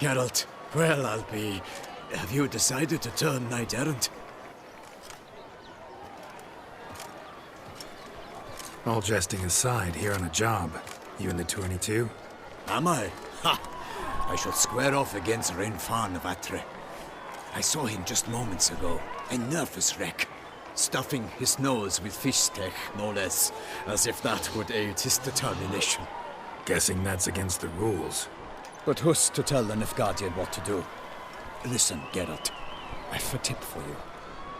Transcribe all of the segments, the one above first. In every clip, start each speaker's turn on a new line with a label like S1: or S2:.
S1: Geralt, well, I'll be... Have you decided to turn knight-errant?
S2: All jesting aside, here on a job. You in the 22?
S1: Am I? Ha! I shall square off against Rainfan of Atre. I saw him just moments ago. A nervous wreck. Stuffing his nose with fish steak, no less. As if that would aid his determination.
S2: Guessing that's against the rules.
S1: But who's to tell the Nilfgaardian what to do? Listen, Geralt. I've a tip for you.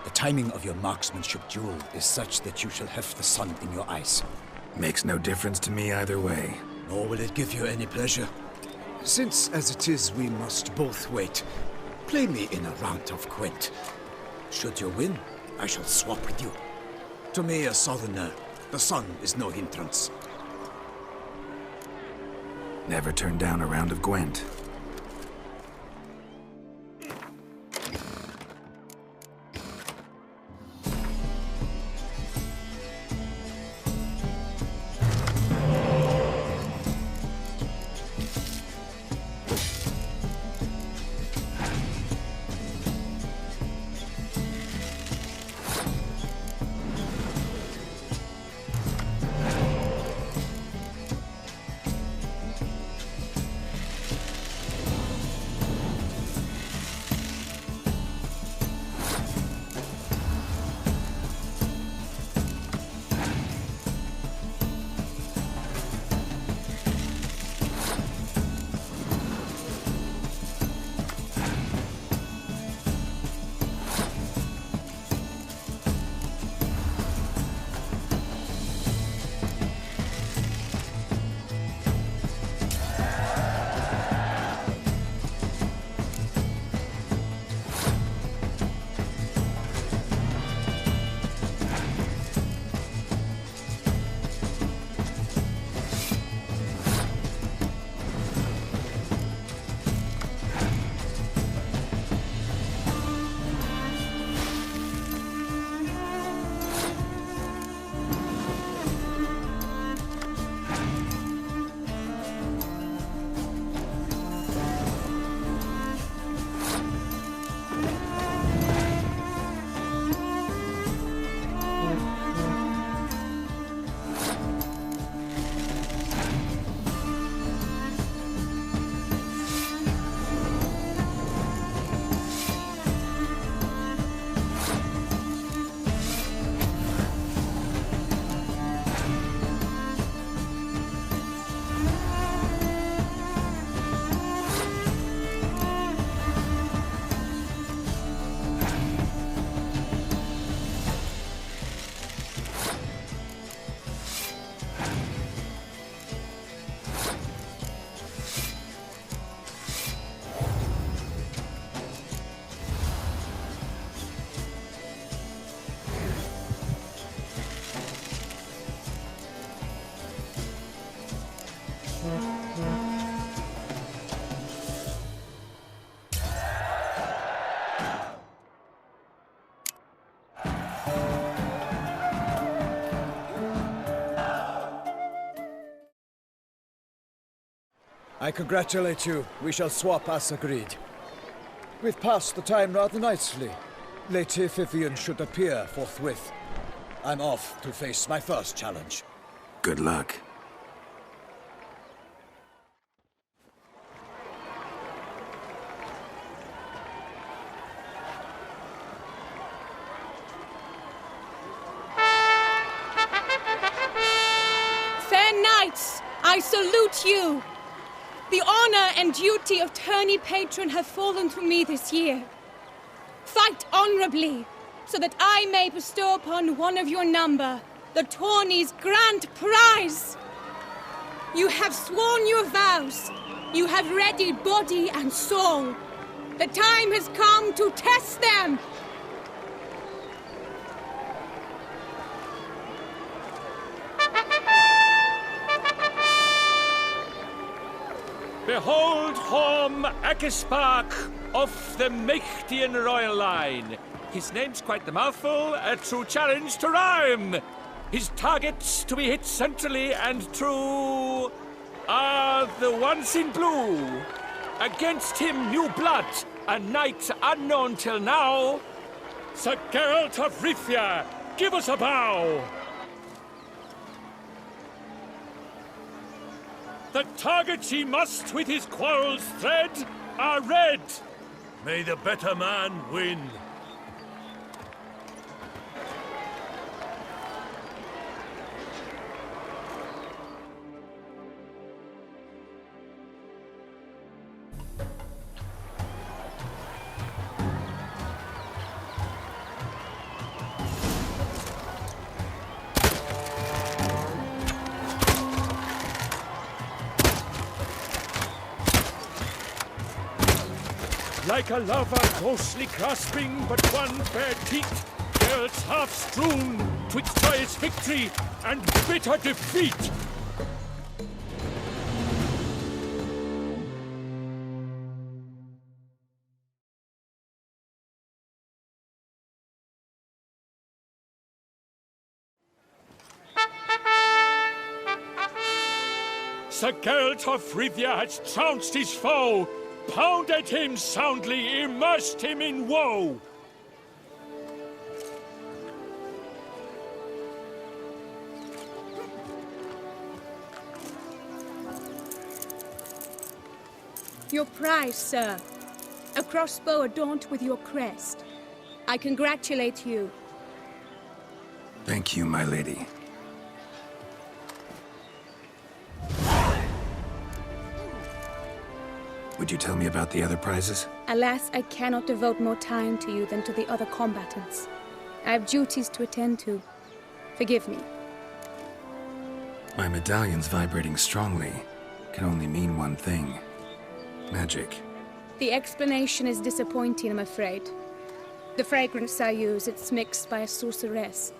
S1: The timing of your marksmanship duel is such that you shall have the sun in your eyes.
S2: Makes no difference to me either way.
S1: Nor will it give you any pleasure. Since, as it is, we must both wait, play me in a round of Gwent. Should you win, I shall swap with you. To me, a southerner, the sun is no hindrance.
S2: Never turn down a round of Gwent.
S1: I congratulate you. We shall swap as agreed. We've passed the time rather nicely. Lady Vivian should appear forthwith. I'm off to face my first challenge.
S2: Good luck.
S3: Fair knights, I salute you. The honor and duty of tourney patron have fallen to me this year. Fight honorably, so that I may bestow upon one of your number the tourney's grand prize. You have sworn your vows. You have readied body and soul. The time has come to test them.
S4: Behold Horm Akispark of the Mechtian royal line. His name's quite the mouthful, a true challenge to rhyme. His targets to be hit centrally and true are the ones in blue. Against him new blood, a knight unknown till now. Sir Geralt of Rivia, give us a bow. The targets he must with his quarrels thread are red. May the better man win. Like a lover ghostly grasping but one bare teeth, Geralt's half strewn twixt joyous victory and bitter defeat. Sir Geralt of Rivia has trounced his foe, pounded him soundly, immersed him in woe.
S3: Your prize, sir. A crossbow adorned with your crest. I congratulate you.
S2: Thank you, my lady. Would you tell me about the other prizes?
S3: Alas, I cannot devote more time to you than to the other combatants. I have duties to attend to. Forgive me.
S2: My medallion's vibrating strongly. Can only mean one thing. Magic.
S3: The explanation is disappointing, I'm afraid. The fragrance I use, it's mixed by a sorceress.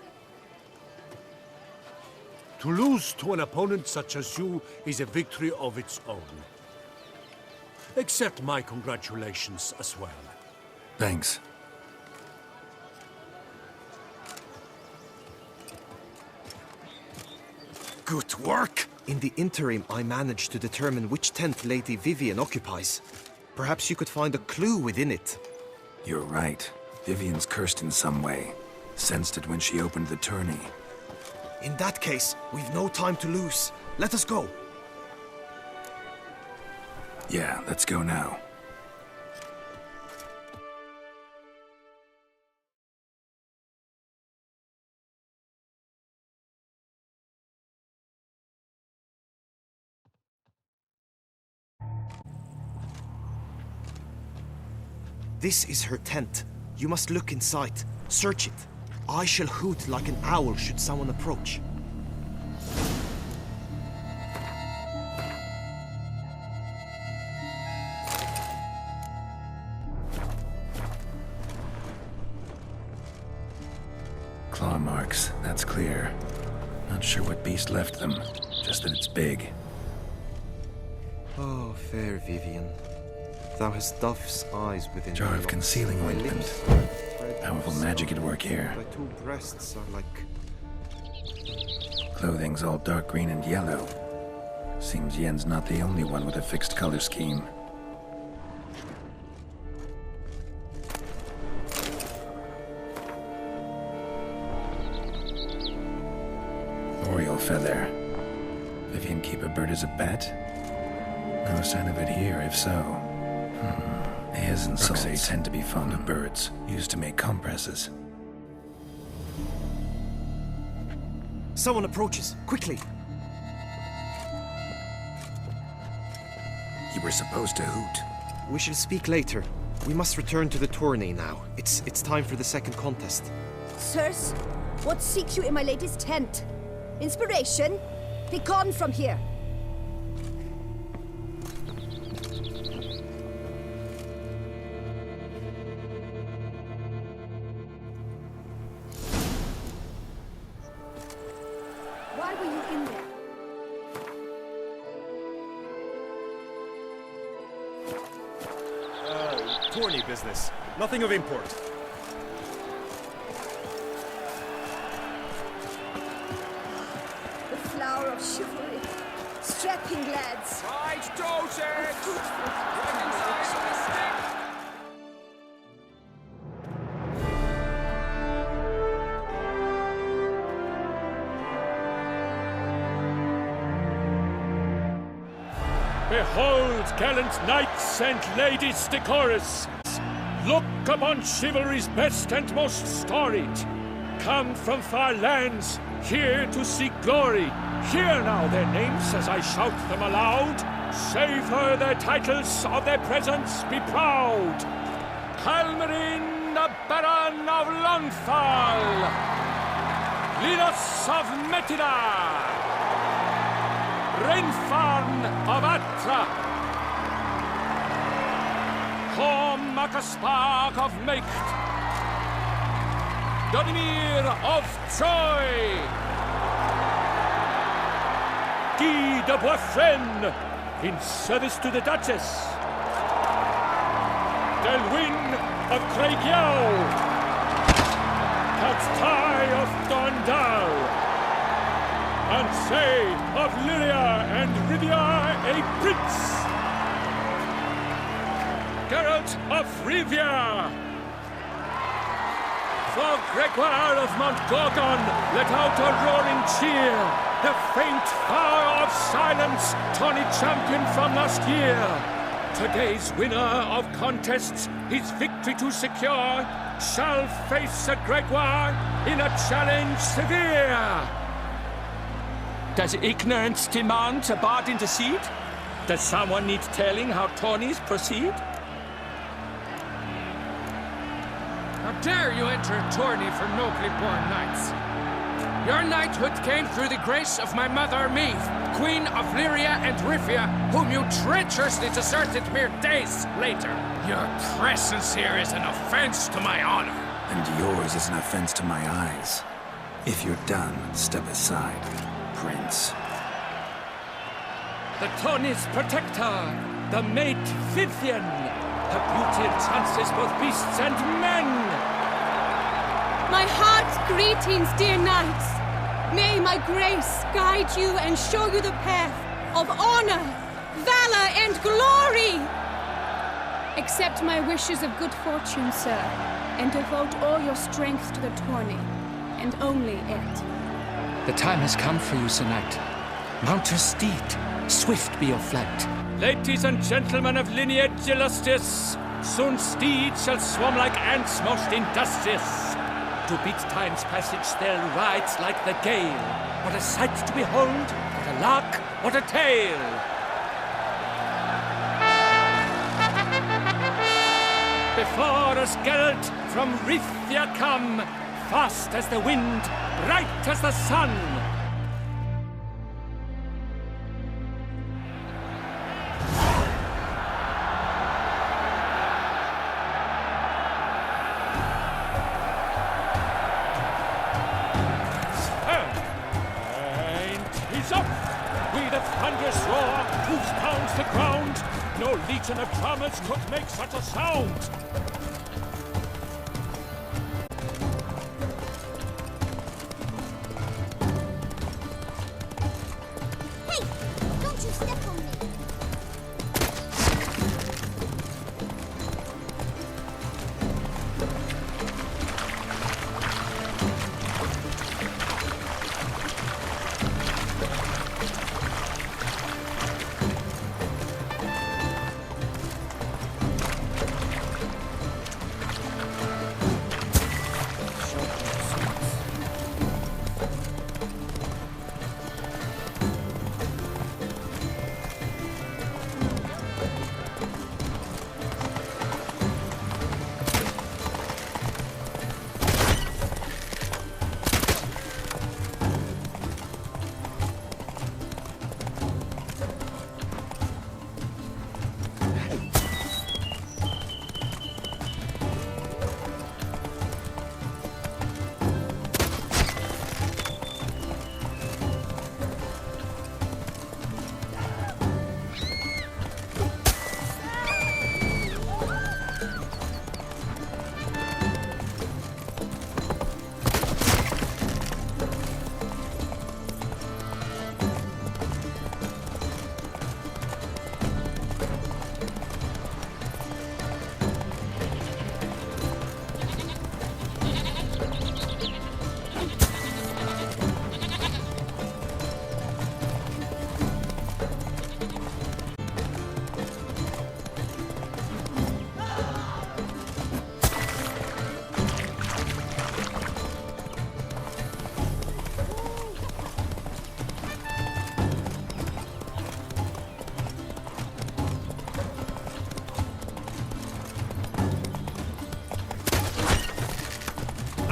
S5: To lose to an opponent such as you is a victory of its own. Accept my congratulations as well.
S2: Thanks.
S6: Good work! In the interim, I managed to determine which tent Lady Vivian occupies. Perhaps you could find a clue within it.
S2: You're right. Vivian's cursed in some way. Sensed it when she opened the tourney.
S6: In that case, we've no time to lose. Let us go.
S2: Yeah, let's go now.
S6: This is her tent. You must look inside. Search it. I shall hoot like an owl should someone approach.
S2: Claw marks, that's clear. Not sure what beast left them, just that it's big.
S6: Oh, fair Vivian. Thou hast dove's eyes within
S2: Jar
S6: thy
S2: of
S6: locks.
S2: concealing
S6: Thy
S2: ointment.
S6: lips are thread
S2: Powerful
S6: of
S2: magic
S6: silk.
S2: at work here.
S6: Thy two breasts are like...
S2: Clothing's all dark green and yellow. Seems Yen's not the only one with a fixed color scheme. Oriole feather. Vivian keep a bird as a bat? No sign of it here, if so. Hairs and salts tend to be fond of birds, used to make compresses.
S6: Someone approaches. Quickly!
S2: You were supposed to hoot.
S6: We shall speak later. We must return to the tourney now. It's time for the second contest.
S7: Sirs, what seeks you in my lady's tent? Inspiration? Be gone from here! Why were you in there?
S6: tourney business. Nothing of import.
S7: The flower of chivalry. Strapping lads.
S4: Right, doses! Behold, gallant knights and ladies decorous! Look upon chivalry's best and most storied! Come from far lands, here to seek glory. Hear now their names as I shout them aloud. Savor their titles, of their presence be proud. Halmarin, the Baron of Lonthal, Linus of Metida, Renfarn of Atra, Horm Akaspag of Mecht, Donimir of Troy, Guy de Boisfren, in service to the Duchess, Delwyn of Craigiau, Count Tai of Dondal, and say of Lyria and Rivia a prince, Geralt of Rivia. For Gregoire of Montgorgon, let out a roaring cheer, the faint fire of silence, tawny champion from last year. Today's winner of contests, his victory to secure, shall face Sir Gregoire in a challenge severe. Does ignorance demand a bard intercede? Does someone need telling how tourneys proceed?
S8: How dare you enter a tourney for nobly born knights? Your knighthood came through the grace of my mother, Meve, Queen of Lyria and Rivia, whom you treacherously deserted mere days later. Your presence here is an offense to my honor.
S2: And yours is an offense to my eyes. If you're done, step aside, Prince.
S4: The tourney's protector, the maid Vivian, her beauty entrances both beasts and men.
S3: My heart's greetings, dear knights. May my grace guide you and show you the path of honor, valor, and glory. Accept my wishes of good fortune, sir, and devote all your strength to the tourney, and only it.
S8: The time has come for you, Sir Knight. Mount your steed. Swift be your flight.
S4: Ladies and gentlemen of lineage illustrious, soon steeds shall swarm like ants most industrious. To beat time's passage they'll ride like the gale. What a sight to behold, what a lark, what a tale! Before us Geralt from Rithia come, fast as the wind, bright as the sun. The ground. No legion of drummers could make such a sound.
S7: Hey! Don't you step on me!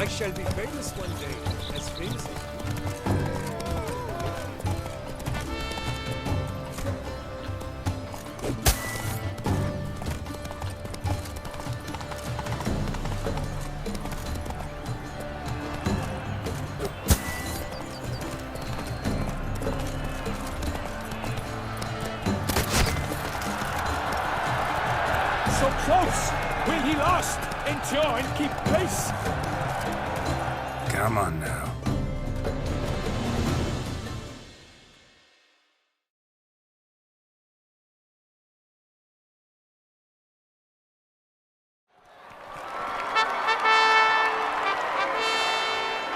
S5: I shall be famous one day, as famous as...
S4: So close! Will he last, endure, and keep pace?
S2: Come on now.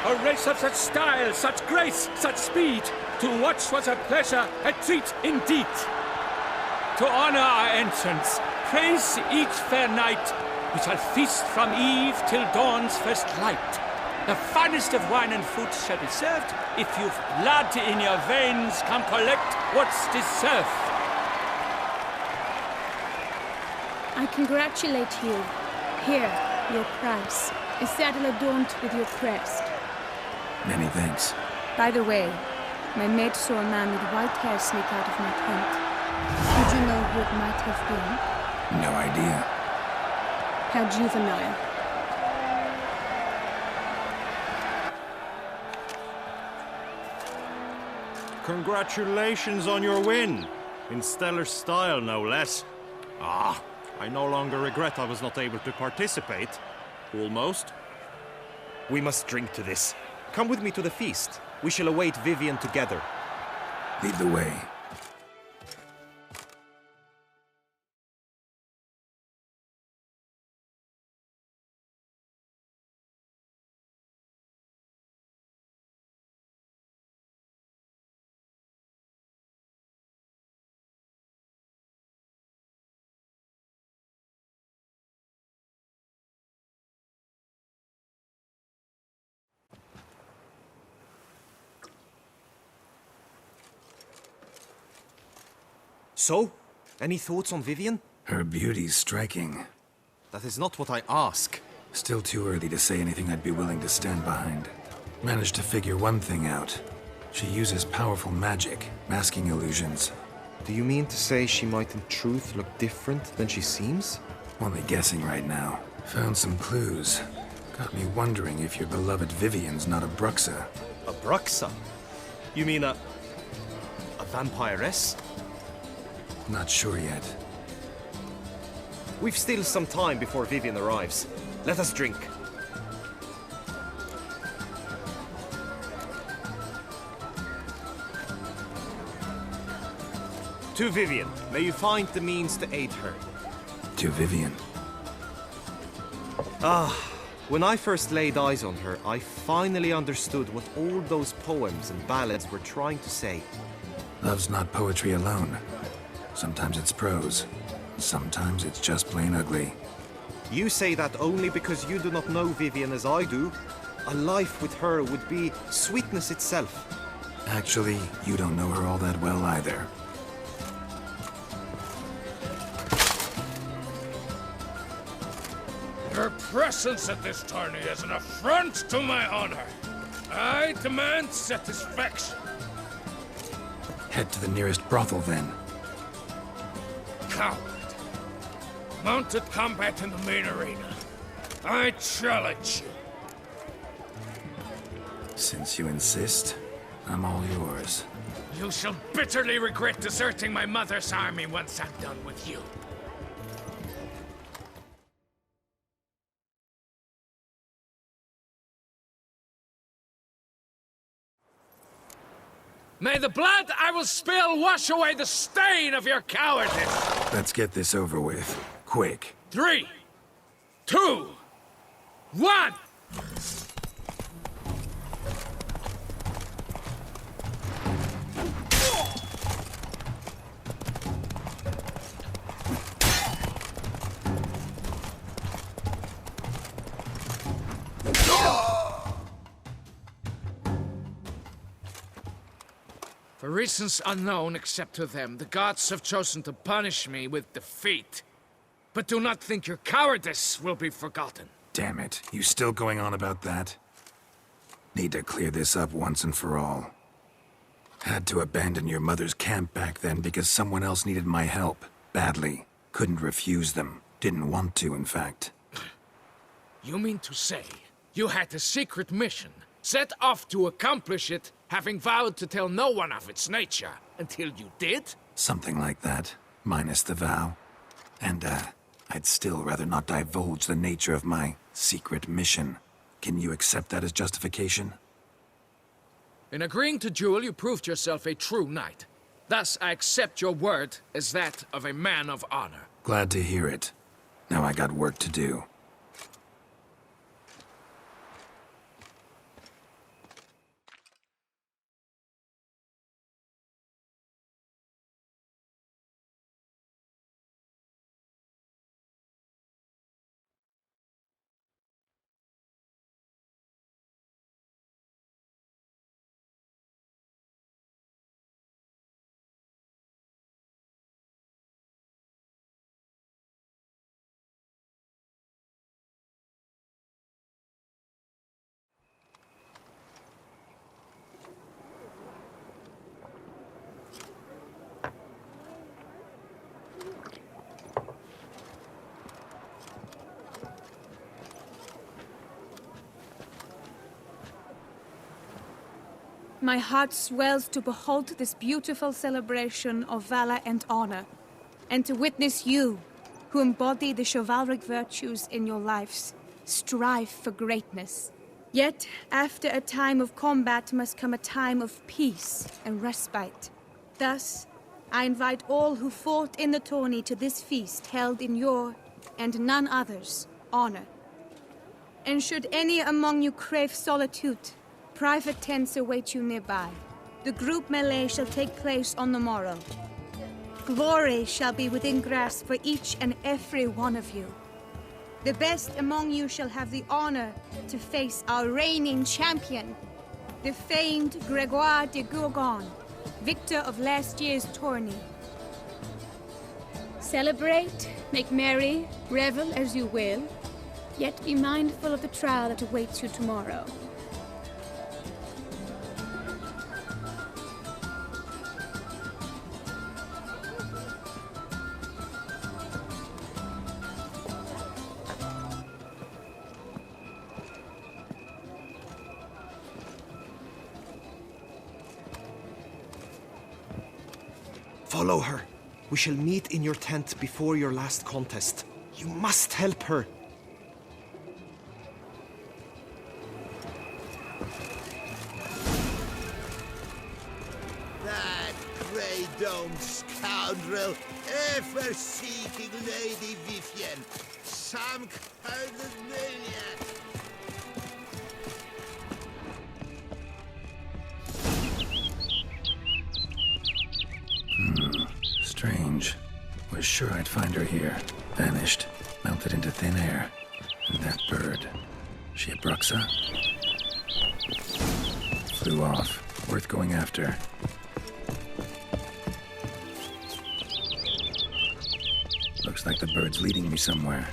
S4: A race of such style, such grace, such speed. To watch was a pleasure, a treat indeed. To honor our entrance, praise each fair knight. We shall feast from eve till dawn's first light. The finest of wine and food shall be served. If you've blood in your veins, come collect what's deserved.
S3: I congratulate you. Here, your prize. A saddle adorned with your crest.
S2: Many thanks.
S3: By the way, my maid saw a man with white hair sneak out of my tent. Did you know who it might have been?
S2: No idea.
S3: How juvenile.
S9: Congratulations on your win. In stellar style, no less. Ah, I no longer regret I was not able to participate. Almost.
S6: We must drink to this. Come with me to the feast. We shall await Vivian together.
S2: Lead the way.
S6: So, any thoughts on Vivian?
S2: Her beauty's striking.
S6: That is not what I ask.
S2: Still too early to say anything I'd be willing to stand behind. Managed to figure one thing out. She uses powerful magic, masking illusions.
S6: Do you mean to say she might in truth look different than she seems?
S2: Only guessing right now. Found some clues. Got me wondering if your beloved Vivian's not a Bruxa.
S6: A Bruxa? You mean a vampiress?
S2: Not sure yet.
S6: We've still some time before Vivian arrives. Let us drink. To Vivian, may you find the means to aid her.
S2: To Vivian.
S6: When I first laid eyes on her, I finally understood what all those poems and ballads were trying to say.
S2: Love's not poetry alone. Sometimes it's prose. Sometimes it's just plain ugly.
S6: You say that only because you do not know Vivian as I do. A life with her would be sweetness itself.
S2: Actually, you don't know her all that well either.
S8: Your presence at this tourney is an affront to my honor. I demand satisfaction.
S2: Head to the nearest brothel then.
S8: Coward. Mounted combat in the main arena. I challenge you.
S2: Since you insist, I'm all yours.
S8: You shall bitterly regret deserting my mother's army once I'm done with you. May the blood I will spill wash away the stain of your cowardice!
S2: Let's get this over with. Quick.
S8: 3, 2, 1! For reasons unknown except to them, the gods have chosen to punish me with defeat. But do not think your cowardice will be forgotten.
S2: Damn it. You still going on about that? Need to clear this up once and for all. Had to abandon your mother's camp back then because someone else needed my help. Badly. Couldn't refuse them. Didn't want to, in fact.
S8: You mean to say you had a secret mission, set off to accomplish it, having vowed to tell no one of its nature, until you did?
S2: Something like that, minus the vow. And, I'd still rather not divulge the nature of my secret mission. Can you accept that as justification?
S8: In agreeing to duel, you proved yourself a true knight. Thus, I accept your word as that of a man of honor.
S2: Glad to hear it. Now I got work to do.
S3: My heart swells to behold this beautiful celebration of valor and honor, and to witness you, who embody the chivalric virtues in your lives, strive for greatness. Yet, after a time of combat must come a time of peace and respite. Thus, I invite all who fought in the tourney to this feast held in your, and none other's, honor. And should any among you crave solitude, private tents await you nearby. The group melee shall take place on the morrow. Glory shall be within grasp for each and every one of you. The best among you shall have the honor to face our reigning champion, the famed Gregoire de Gourgon, victor of last year's tourney. Celebrate, make merry, revel as you will, yet be mindful of the trial that awaits you tomorrow.
S6: Follow her. We shall meet in your tent before your last contest. You must help her.
S10: That grey-domed scoundrel, ever seeking Lady Vivienne. Some kind of maniac.
S2: Strange. Was sure I'd find her here. Vanished. Melted into thin air. And that bird. She a Bruxa? Flew off. Worth going after. Looks like the bird's leading me somewhere.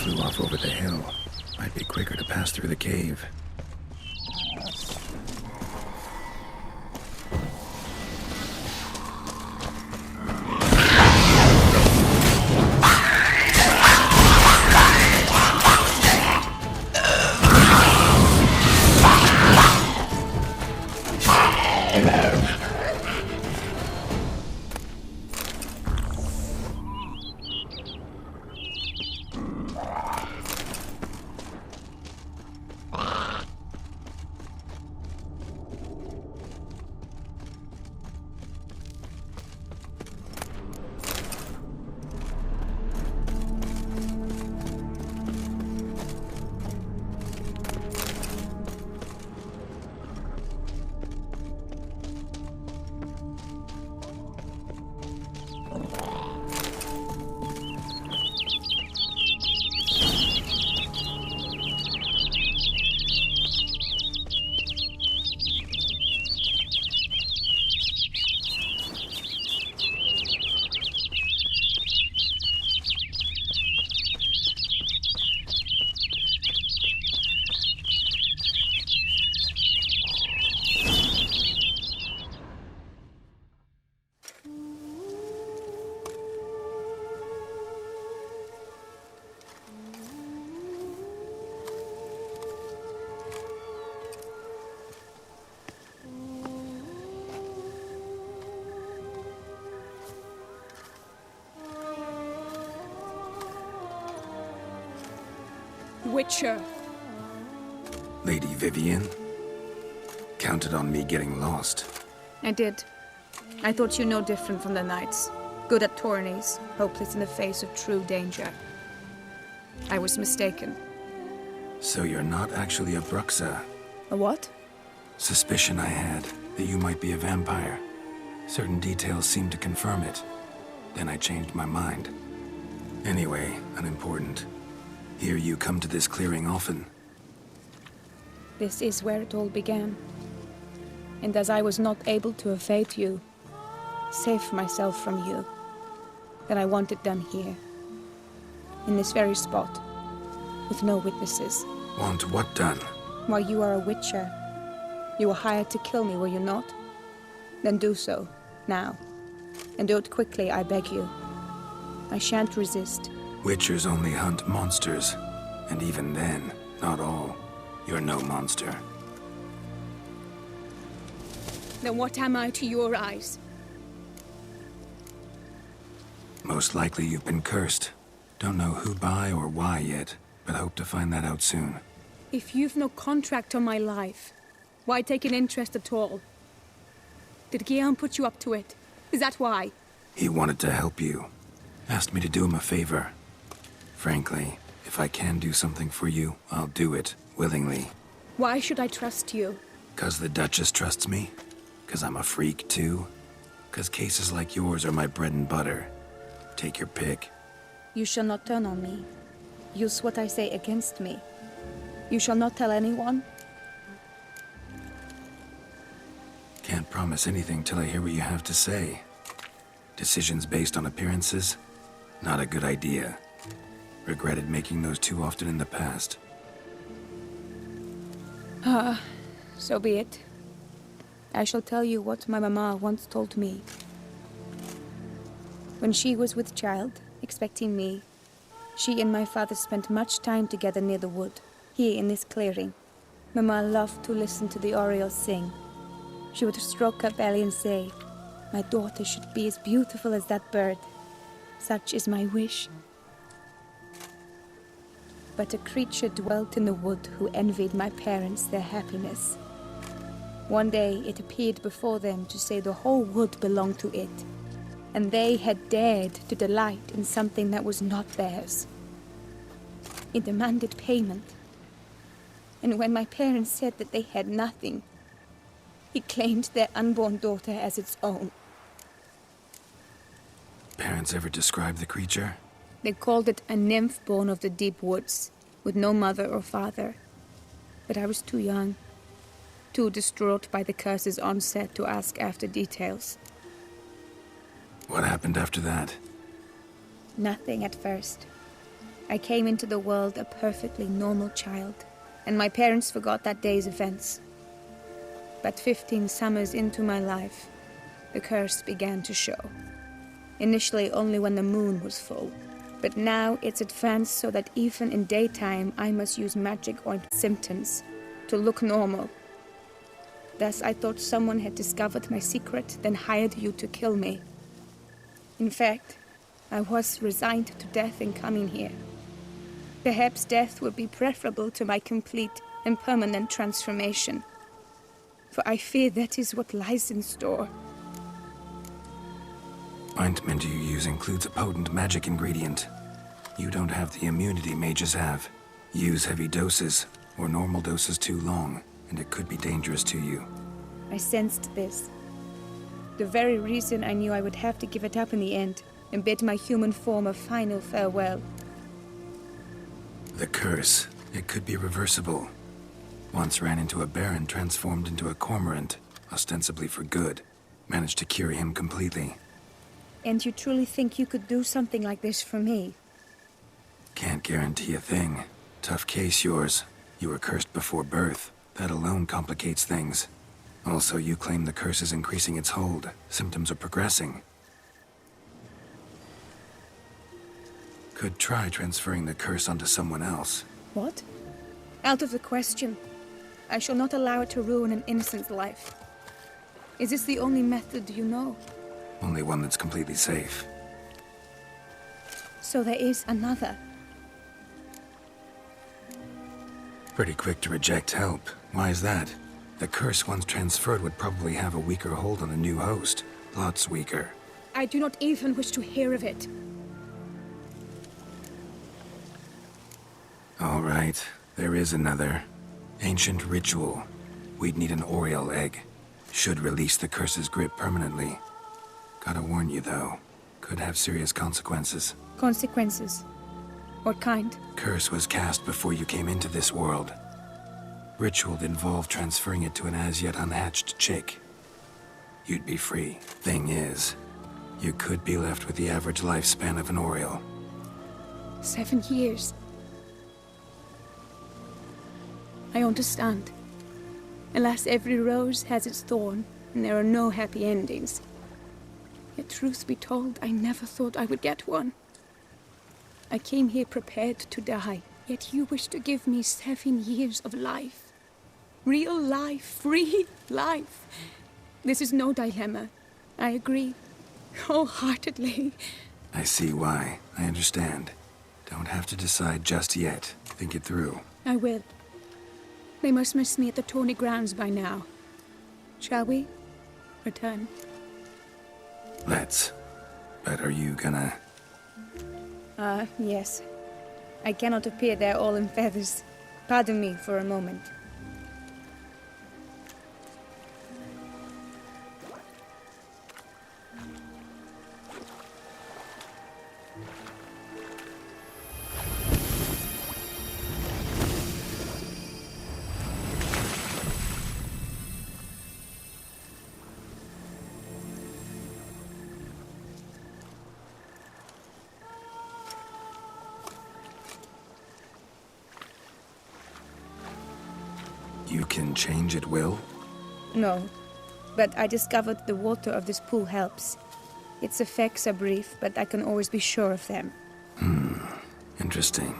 S2: Flew off over the hill. Might be quicker to pass through the cave.
S3: Witcher.
S2: Lady Vivian? Counted on me getting lost.
S3: I did. I thought you no different from the knights. Good at tourneys, hopeless in the face of true danger. I was mistaken.
S2: So you're not actually a Bruxa?
S3: A what?
S2: Suspicion I had, that you might be a vampire. Certain details seemed to confirm it. Then I changed my mind. Anyway, unimportant. Hear you come to this clearing often.
S3: This is where it all began. And as I was not able to evade you, save myself from you, then I want it done here. In this very spot. With no witnesses.
S2: Want what done?
S3: While you are a witcher. You were hired to kill me, were you not? Then do so, now. And do it quickly, I beg you. I shan't resist.
S2: Witchers only hunt monsters. And even then, not all. You're no monster.
S3: Then what am I to your eyes?
S2: Most likely you've been cursed. Don't know who by or why yet, but hope to find that out soon.
S3: If you've no contract on my life, why take an interest at all? Did Guillaume put you up to it? Is that why?
S2: He wanted to help you. Asked me to do him a favor. Frankly, if I can do something for you, I'll do it, willingly.
S3: Why should I trust you?
S2: 'Cause the Duchess trusts me? 'Cause I'm a freak, too? 'Cause cases like yours are my bread and butter? Take your pick.
S3: You shall not turn on me. Use what I say against me. You shall not tell anyone?
S2: Can't promise anything till I hear what you have to say. Decisions based on appearances? Not a good idea. Regretted making those too often in the past.
S3: So be it. I shall tell you what my mama once told me. When she was with child, expecting me, she and my father spent much time together near the wood, here in this clearing. Mama loved to listen to the orioles sing. She would stroke her belly and say, "My daughter should be as beautiful as that bird. Such is my wish." But a creature dwelt in the wood who envied my parents their happiness. One day it appeared before them to say the whole wood belonged to it, and they had dared to delight in something that was not theirs. It demanded payment, and when my parents said that they had nothing, it claimed their unborn daughter as its own.
S2: Parents ever describe the creature?
S3: They called it a nymph born of the deep woods, with no mother or father. But I was too young, too distraught by the curse's onset to ask after details.
S2: What happened after that?
S3: Nothing at first. I came into the world a perfectly normal child, and my parents forgot that day's events. But 15 summers into my life, the curse began to show. Initially only when the moon was full. But now it's advanced so that even in daytime I must use magic oint symptoms to look normal. Thus I thought someone had discovered my secret, then hired you to kill me. In fact, I was resigned to death in coming here. Perhaps death would be preferable to my complete and permanent transformation. For I fear that is what lies in store.
S2: Ointment you use includes a potent magic ingredient. You don't have the immunity mages have. Use heavy doses, or normal doses too long, and it could be dangerous to you.
S3: I sensed this. The very reason I knew I would have to give it up in the end, and bid my human form a final farewell.
S2: The curse, it could be reversible. Once ran into a baron transformed into a cormorant, ostensibly for good. Managed to cure him completely.
S3: And you truly think you could do something like this for me?
S2: Can't guarantee a thing. Tough case, yours. You were cursed before birth. That alone complicates things. Also, you claim the curse is increasing its hold. Symptoms are progressing. Could try transferring the curse onto someone else.
S3: What? Out of the question. I shall not allow it to ruin an innocent's life. Is this the only method you know?
S2: Only one that's completely safe.
S3: So there is another.
S2: Pretty quick to reject help. Why is that? The curse once transferred would probably have a weaker hold on the new host. Lots weaker.
S3: I do not even wish to hear of it.
S2: All right, there is another. Ancient ritual. We'd need an oriole egg. Should release the curse's grip permanently. Gotta warn you, though. Could have serious consequences.
S3: Consequences? What kind?
S2: Curse was cast before you came into this world. Ritual involved transferring it to an as-yet unhatched chick. You'd be free. Thing is, you could be left with the average lifespan of an oriole.
S3: 7 years. I understand. Alas, every rose has its thorn, and there are no happy endings. Yet truth be told, I never thought I would get one. I came here prepared to die, yet you wish to give me 7 years of life. Real life, free life. This is no dilemma. I agree, wholeheartedly.
S2: I see why. I understand. Don't have to decide just yet. Think it through.
S3: I will. They must miss me at the tourney grounds by now. Shall we? Return.
S2: Let's. But are you gonna...
S3: Yes. I cannot appear there all in feathers. Pardon me for a moment.
S2: You can change at will?
S3: No. but I discovered the water of this pool helps. Its effects are brief, but I can always be sure of them.
S2: Interesting.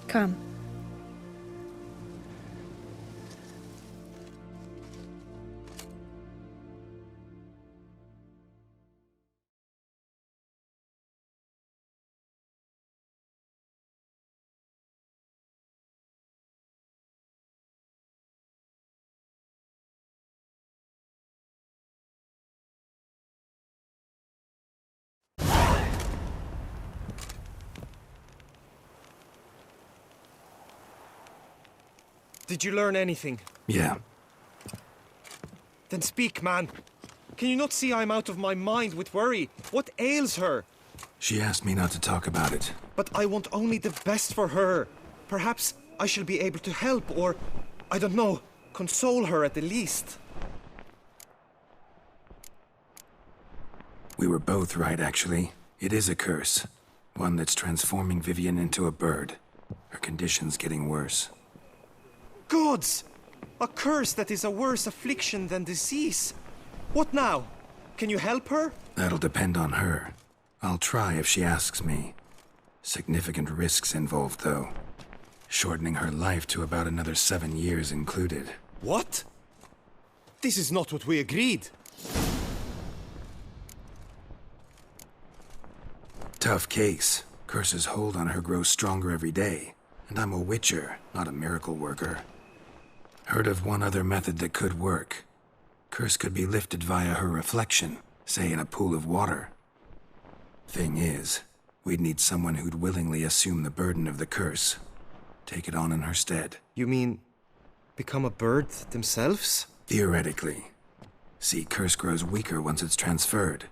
S3: Come.
S6: Did you learn anything?
S2: Yeah.
S6: Then speak, man. Can you not see I'm out of my mind with worry? What ails her?
S2: She asked me not to talk about it.
S6: But I want only the best for her. Perhaps I shall be able to help or, I don't know, console her at the least.
S2: We were both right, actually. It is a curse. One that's transforming Vivian into a bird. Her condition's getting worse.
S6: Gods! A curse that is a worse affliction than disease. What now? Can you help her?
S2: That'll depend on her. I'll try if she asks me. Significant risks involved, though. Shortening her life to about another 7 years included.
S6: What? This is not what we agreed.
S2: Tough case. Curse's hold on her grows stronger every day. And I'm a witcher, not a miracle worker. Heard of one other method that could work. Curse could be lifted via her reflection, say in a pool of water. Thing is, we'd need someone who'd willingly assume the burden of the curse. Take it on in her stead.
S6: You mean, become a bird themselves?
S2: Theoretically. See, curse grows weaker once it's transferred.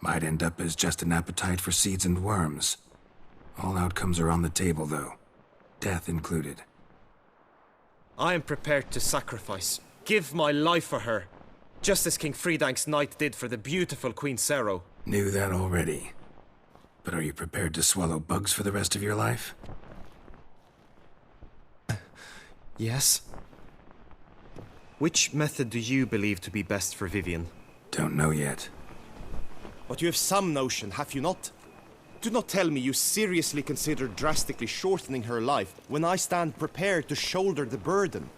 S2: Might end up as just an appetite for seeds and worms. All outcomes are on the table, though. Death included.
S6: I am prepared to sacrifice. Give my life for her. Just as King Fridank's knight did for the beautiful Queen Sero.
S2: Knew that already. But are you prepared to swallow bugs for the rest of your life?
S6: Yes. Which method do you believe to be best for Vivian?
S2: Don't know yet.
S6: But you have some notion, have you not? Do not tell me you seriously consider drastically shortening her life when I stand prepared to shoulder the burden.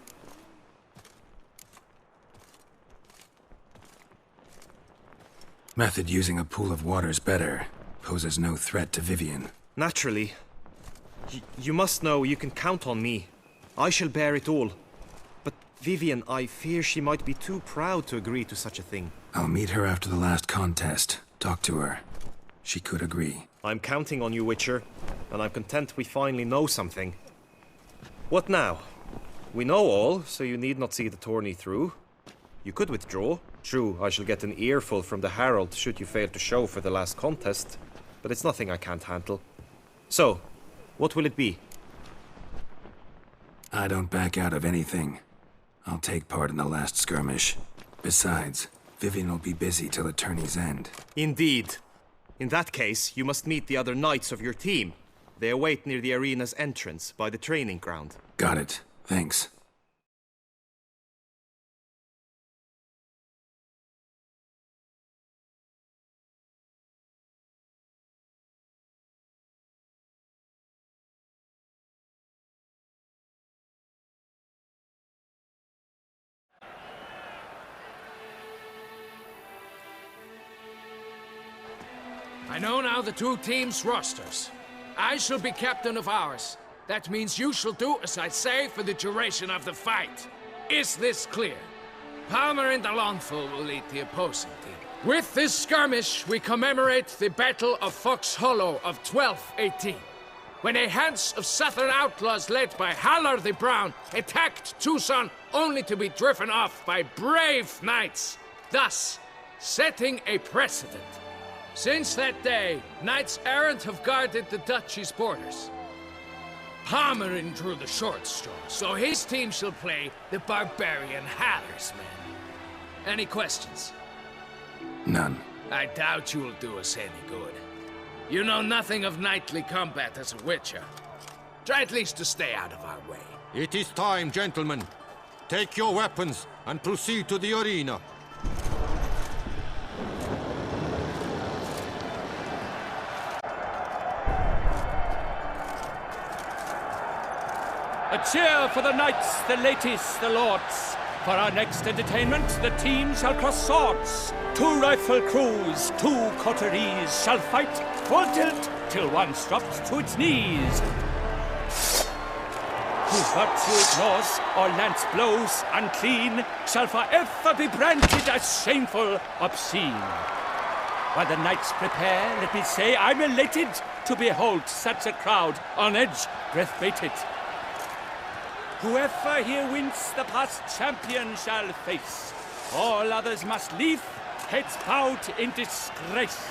S2: Method using a pool of water's better. Poses no threat to Vivian.
S6: Naturally. You must know you can count on me. I shall bear it all. But Vivian, I fear she might be too proud to agree to such a thing.
S2: I'll meet her after the last contest. Talk to her. She could agree.
S6: I'm counting on you, Witcher, and I'm content we finally know something. What now? We know all, so you need not see the tourney through. You could withdraw. True, I shall get an earful from the Herald should you fail to show for the last contest, but it's nothing I can't handle. So, what will it be?
S2: I don't back out of anything. I'll take part in the last skirmish. Besides, Vivian will be busy till the tourney's end.
S6: Indeed. In that case, you must meet the other knights of your team. They await near the arena's entrance, by the training ground.
S2: Got it. Thanks.
S8: I know now the two teams' rosters. I shall be captain of ours. That means you shall do as I say for the duration of the fight. Is this clear? Palmer and Alonful will lead the opposing team. With this skirmish, we commemorate the Battle of Fox Hollow of 1218, when a Hans of Southern outlaws led by Halar the Brown attacked Tucson only to be driven off by brave knights, thus setting a precedent. Since that day, knights errant have guarded the duchy's borders. Palmerin drew the short straw, so his team shall play the barbarian Haller's men. Any questions?
S2: None.
S8: I doubt you will do us any good. You know nothing of knightly combat as a witcher. Try at least to stay out of our way.
S9: It is time, gentlemen. Take your weapons and proceed to the arena.
S4: A cheer for the knights, the ladies, the lords. For our next entertainment, the teams shall cross swords. 2 rifle crews, 2 coteries shall fight full tilt till one's dropped to its knees. Who virtue ignores or lance blows unclean shall forever be branded as shameful, obscene. While the knights prepare, let me say I'm elated to behold such a crowd on edge, breath-baited. Whoever here wins the past champion shall face. All others must leave, heads bowed in disgrace.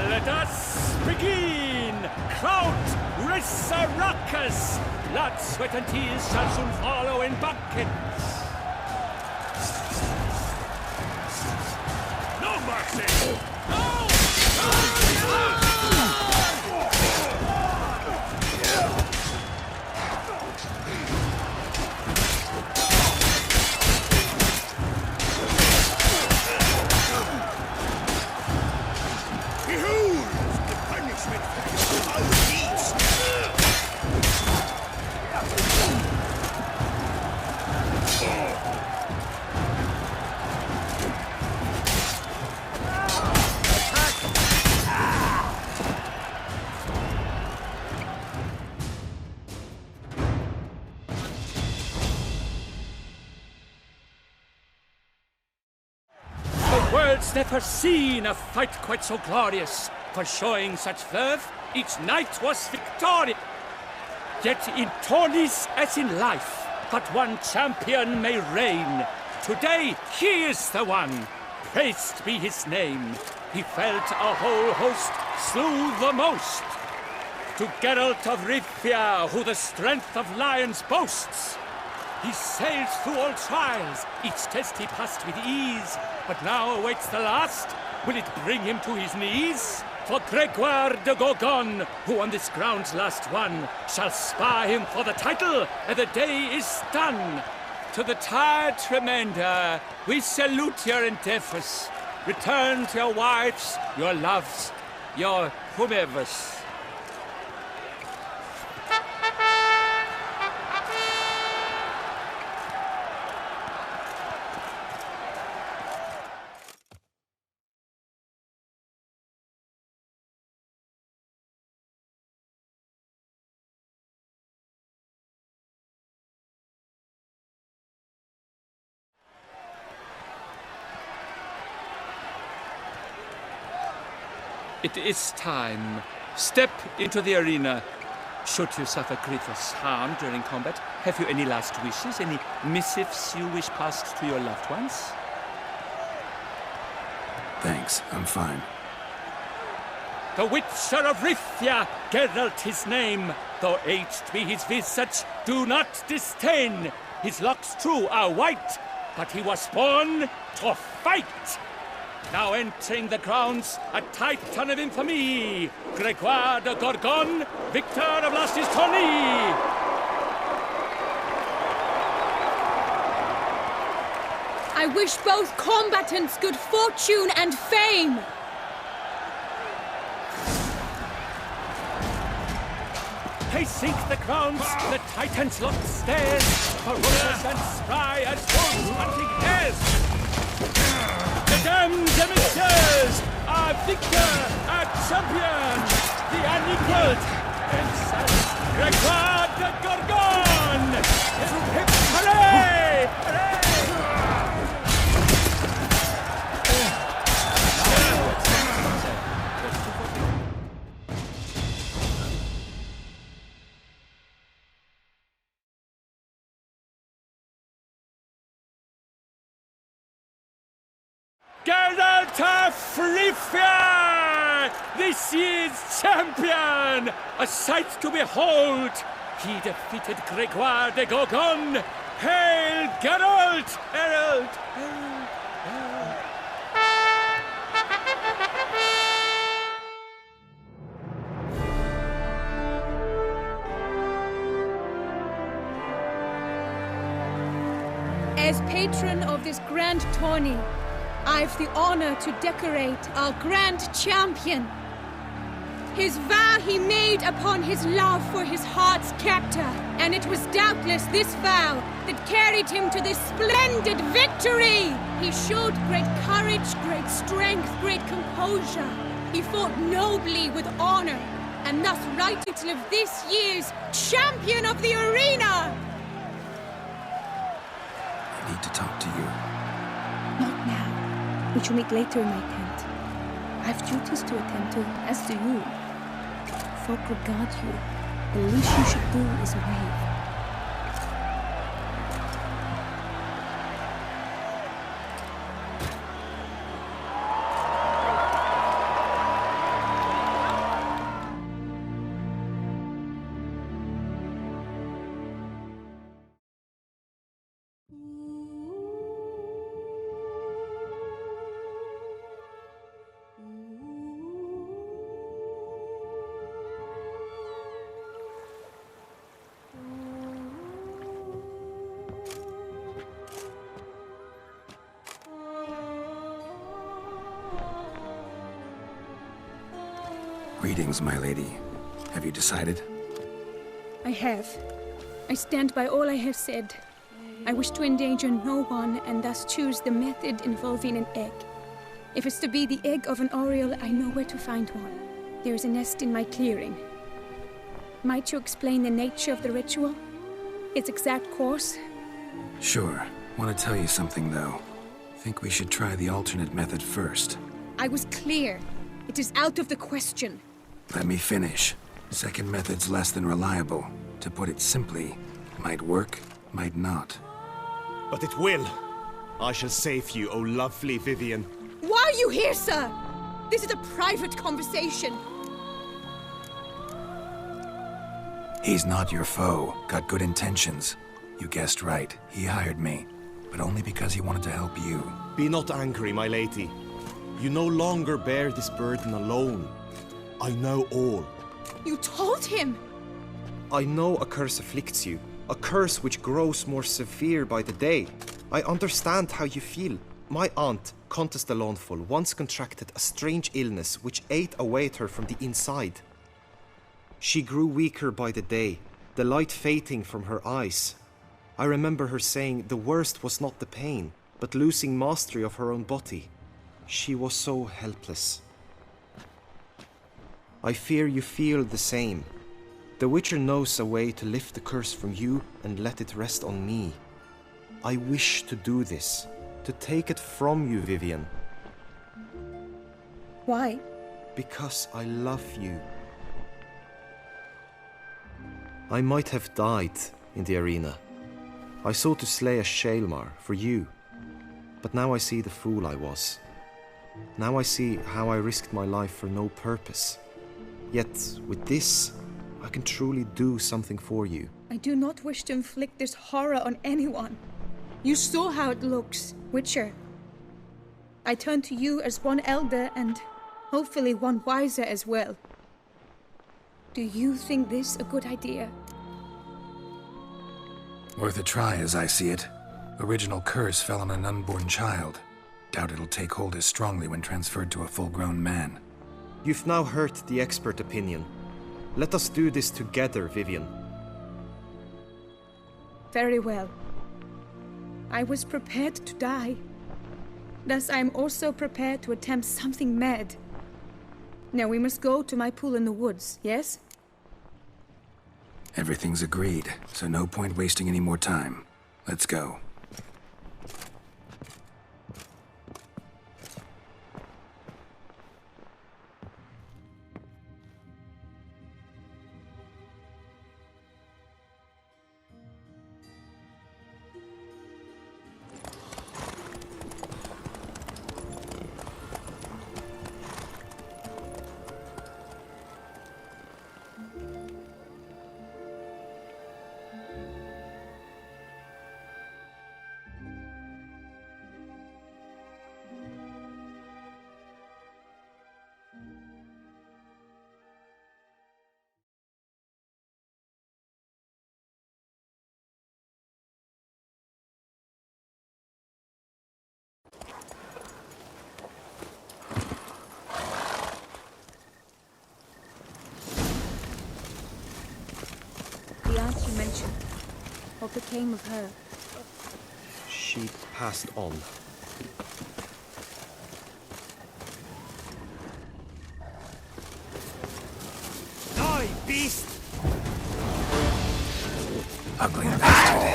S4: Let us begin! Crowd, race a ruckus! Blood, sweat and tears shall soon follow in buckets. No mercy!
S10: Behold the punishment for your foul deeds!
S4: The world's never seen a fight quite so glorious. For showing such verve, each knight was victorious. Yet in tourneys as in life, but one champion may reign. Today he is the one. Praised be his name. He felt a whole host, slew the most. To Geralt of Rivia, who the strength of lions boasts. He sailed through all trials, each test he passed with ease. But now awaits the last. Will it bring him to his knees? For Gregoire de Gorgon, who on this ground's last won, shall spar him for the title, and the day is done. To the tired remainder, we salute your endeavors. Return to your wives, your loves, your whomevers. It is time. Step into the arena. Should you suffer grievous harm during combat, have you any last wishes, any missives you wish passed to your loved ones?
S2: Thanks, I'm fine.
S4: The Witcher of Rivia, Geralt his name. Though aged be his visage, do not disdain. His locks true are white, but he was born to fight. Now entering the grounds, a titan of infamy, Gregoire de Gorgon, victor of last his tourney.
S3: I wish both combatants good fortune and fame.
S4: They sink the grounds, the titans lock stairs, ferocious and spry as wolves hunting hares. The damned emissaries, our victor, our champion, the unequaled, himself, Gregoire de Gorgon! Hooray! Hooray! Geralt of Rivia! This year's champion! A sight to behold! He defeated Gregoire de Gorgon! Hail Geralt! Herald! Herald! Herald!
S3: patron of this grand tourney, I've the honor to decorate our grand champion. His vow he made upon his love for his heart's captor, and it was doubtless this vow that carried him to this splendid victory. He showed great courage, great strength, great composure. He fought nobly with honor, and thus righted to live this year's champion of the arena.
S2: I need to talk to you.
S3: Not now. We shall meet later in my tent. I have duties to attend to, as do you. Folk regard you. The least you should do is wave.
S2: Greetings, my lady. Have you decided?
S3: I have. I stand by all I have said. I wish to endanger no one, and thus choose the method involving an egg. If it's to be the egg of an oriole, I know where to find one. There is a nest in my clearing. Might you explain the nature of the ritual? Its exact course?
S2: Sure. Want to tell you something, though. Think we should try the alternate method first.
S3: I was clear. It is out of the question.
S2: Let me finish. Second method's less than reliable. To put it simply, might work, might not.
S9: But it will. I shall save you, O lovely Vivian.
S3: Why are you here, sir? This is a private conversation.
S2: He's not your foe. Got good intentions. You guessed right. He hired me. But only because he wanted to help you.
S9: Be not angry, my lady. You no longer bear this burden alone. I know all.
S3: You told him!
S6: I know a curse afflicts you. A curse which grows more severe by the day. I understand how you feel. My aunt, Countess de Lawnful, once contracted a strange illness which ate away at her from the inside. She grew weaker by the day, the light fading from her eyes. I remember her saying the worst was not the pain, but losing mastery of her own body. She was so helpless. I fear you feel the same. The Witcher knows a way to lift the curse from you and let it rest on me. I wish to do this, to take it from you, Vivian.
S3: Why?
S6: Because I love you. I might have died in the arena. I sought to slay a Shaelmar for you. But now I see the fool I was. Now I see how I risked my life for no purpose. Yet, with this, I can truly do something for you.
S3: I do not wish to inflict this horror on anyone. You saw how it looks, Witcher. I turn to you as one elder and hopefully one wiser as well. Do you think this a good idea?
S2: Worth a try, as I see it. Original curse fell on an unborn child. Doubt it'll take hold as strongly when transferred to a full-grown man.
S6: You've now heard the expert opinion. Let us do this together, Vivian.
S3: Very well. I was prepared to die. Thus I am also prepared to attempt something mad. Now we must go to my pool in the woods, yes?
S2: Everything's agreed, so no point wasting any more time. Let's go.
S3: what became of her?
S6: She passed on.
S10: Die, beast!
S2: Ugly bastard.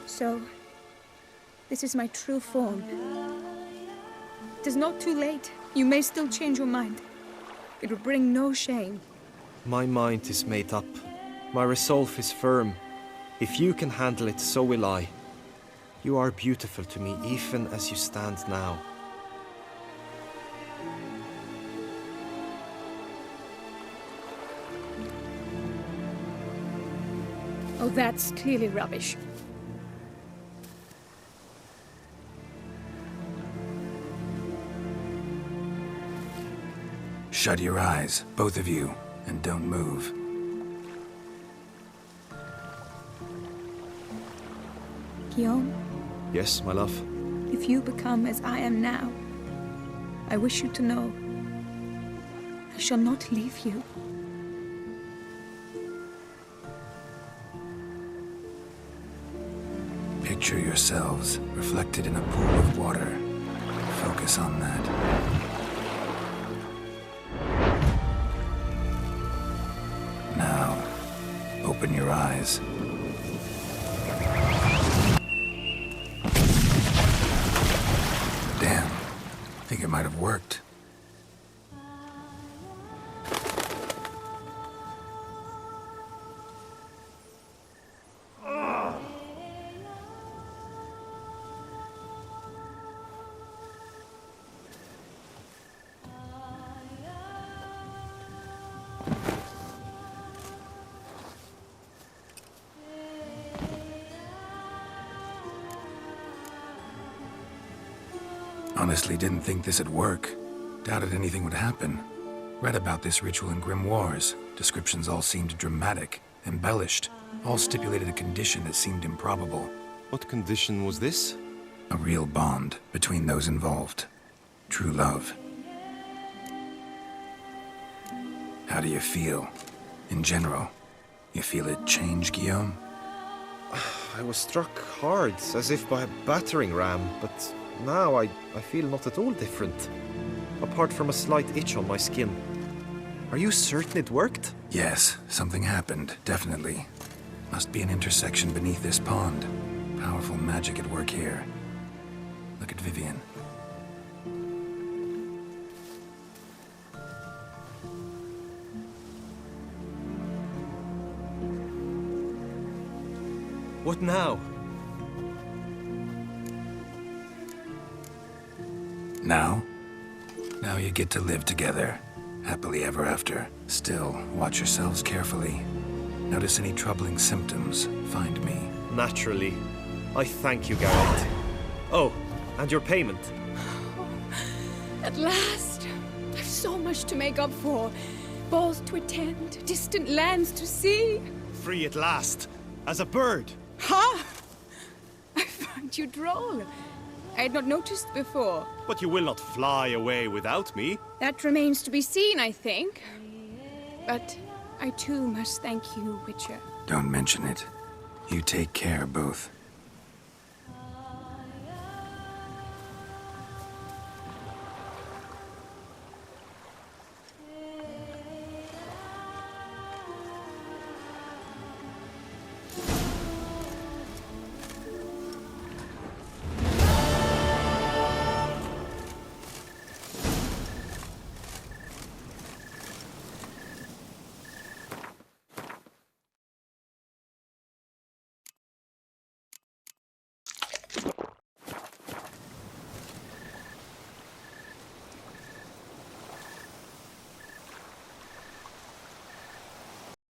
S3: So, this is my true form. It is not too late. You may still change your mind. It will bring no shame.
S6: My mind is made up. My resolve is firm. If you can handle it, so will I. You are beautiful to me, even as you stand now.
S3: Oh, that's clearly rubbish.
S2: Shut your eyes, both of you, and don't move.
S3: Guillaume,
S6: Yes, my love?
S3: if you become as I am now, I wish you to know I shall not leave you.
S2: Picture yourselves reflected in a pool of water. Focus on that. Now, open your eyes. Damn, I think it might have worked. Honestly didn't think this'd work. Doubted anything would happen. Read about this ritual in grimoires. Descriptions all seemed dramatic, embellished. All stipulated a condition that seemed improbable.
S6: What condition was this?
S2: A real bond between those involved. True love. How do you feel? In general, you feel it change, Guillaume?
S6: I was struck hard, as if by a battering ram, but now I feel not at all different. Apart from a slight itch on my skin. Are you certain it worked?
S2: Yes, something happened, definitely. Must be an intersection beneath this pond. Powerful magic at work here. Look at Vivian.
S6: What now?
S2: Now? Now you get to live together. Happily ever after. Still, watch yourselves carefully. Notice any troubling symptoms, find me.
S6: Naturally. I thank you, Geralt. Oh, and your payment.
S3: At last! I've so much to make up for. Balls to attend, distant lands to see.
S9: Free at last, as a bird.
S3: Ha! I find you droll. I had not noticed before.
S9: But you will not fly away without me.
S3: That remains to be seen, I think. But I too must thank you, Witcher.
S2: Don't mention it. You take care, both.